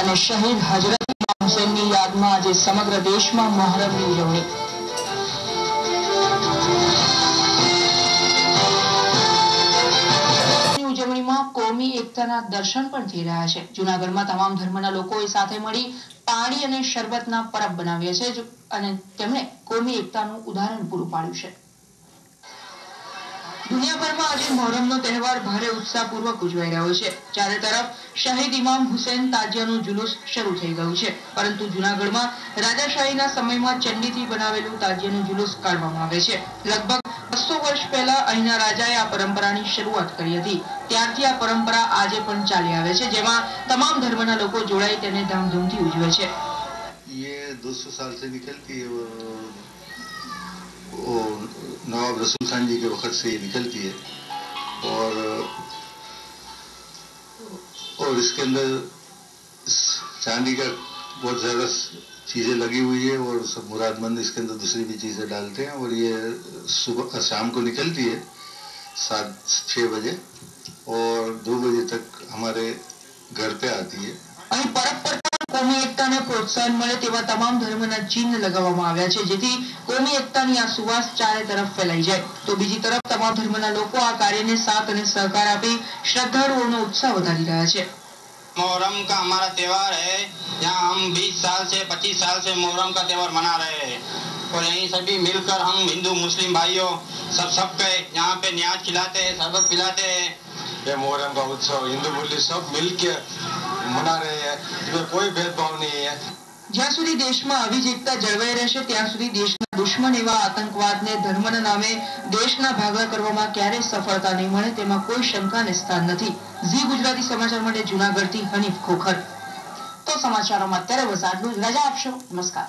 અને શહીદ હજરત ઇમામ હુસૈનની યાદમાં આજે સમગ્ર દેશમાં મોહરમની ઉજવણી. ઉજવણીમાં કોમી એકતાના દર્શન પણ થઈ રહ્યા છે. જૂનાગઢમાં તમામ ધર્મના લોકોએ સાથે મળી પાણી અને શરબતના પરબ બનાવ્યા છે અને તેમણે કોમી એકતાનું ઉદાહરણ પૂરું પાડ્યું છે. દુનિયાભરમાં આજે મોહરમનો તહેવાર ભારે ઉત્સાહપૂર્વક ઉજવાઈ રહ્યો છે. ચારે તરફ શહીદ ઇમામ હુસૈન તાજિયાનું જુલુસ શરૂ થઈ ગયું છે, પરંતુ જૂનાગઢમાં રાજાશાહીના સમયમાં ચંડીથી બનાવેલું તાજિયાનું જુલુસ કાઢવામાં આવે છે. લગભગ 200 વર્ષ પહેલા અહીંના રાજાએ આ પરંપરાની શરૂઆત કરી હતી. ત્યારથી આ પરંપરા આજે પણ ચાલી આવે છે, જેમાં તમામ ધર્મના લોકો જોડાઈ તેને ધામધૂમથી ઉજવે છે. ये 200 साल से निकलती है वो नवाब रसूल खान जी के वक्त से ये निकलती है और इसके अंदर चांदी का बहुत ज़्यादा चीज़ें लगी हुई है और सब मुरादमंद इसके अंदर दूसरी भी चीज़ें डालते हैं और ये सुबह शाम को निकलती है 7-6 बजे और 2 बजे तक हमारे घर पे आती है. અહીં પરબ પર કોમી એકતાને પ્રોત્સાહન મળે તેવા તમામ ધર્મના ચિહ્ન લગાવવામાં આવ્યા છે, જેથી કોમી એકતાની આ સુવાસ ચારે તરફ ફેલાઈ જાય. તો બીજી તરફ તમામ ધર્મના લોકો આ કાર્યને સાથ અને સહકાર આપી શ્રદ્ધાળુઓનો उत्साह વધારી રહ્યા છે. मोहर्रम का हमारा त्यौहार है. यहाँ हम 20 साल से 25 साल से मोहर्रम का त्यौहार मना रहे हैं और यहीं सभी मिलकर हम हिंदू मुस्लिम भाइयों सबके यहाँ पे न्याज खिलाते हैं, शरबत पिलाते हैं. ये मोहर्रम का उत्सव हिंदू मुस्लिम सब मिलकर मना रहे हैं. इसमें कोई भेदभाव नहीं है. જ્યાં સુધી દેશમાં આવી જ એકતા જળવાઈ રહેશે ત્યાં સુધી દેશના દુશ્મન એવા આતંકવાદને ધર્મના નામે દેશના ભાગલા કરવામાં ક્યારેય સફળતા નહીં મળે તેમાં કોઈ શંકાને સ્થાન નથી. ઝી ગુજરાતી સમાચાર માટે જૂનાગઢથી હનીફ ખોખર. તો સમાચારોમાં અત્યારે બસ આટલું જ. રજા આપશો. નમસ્કાર.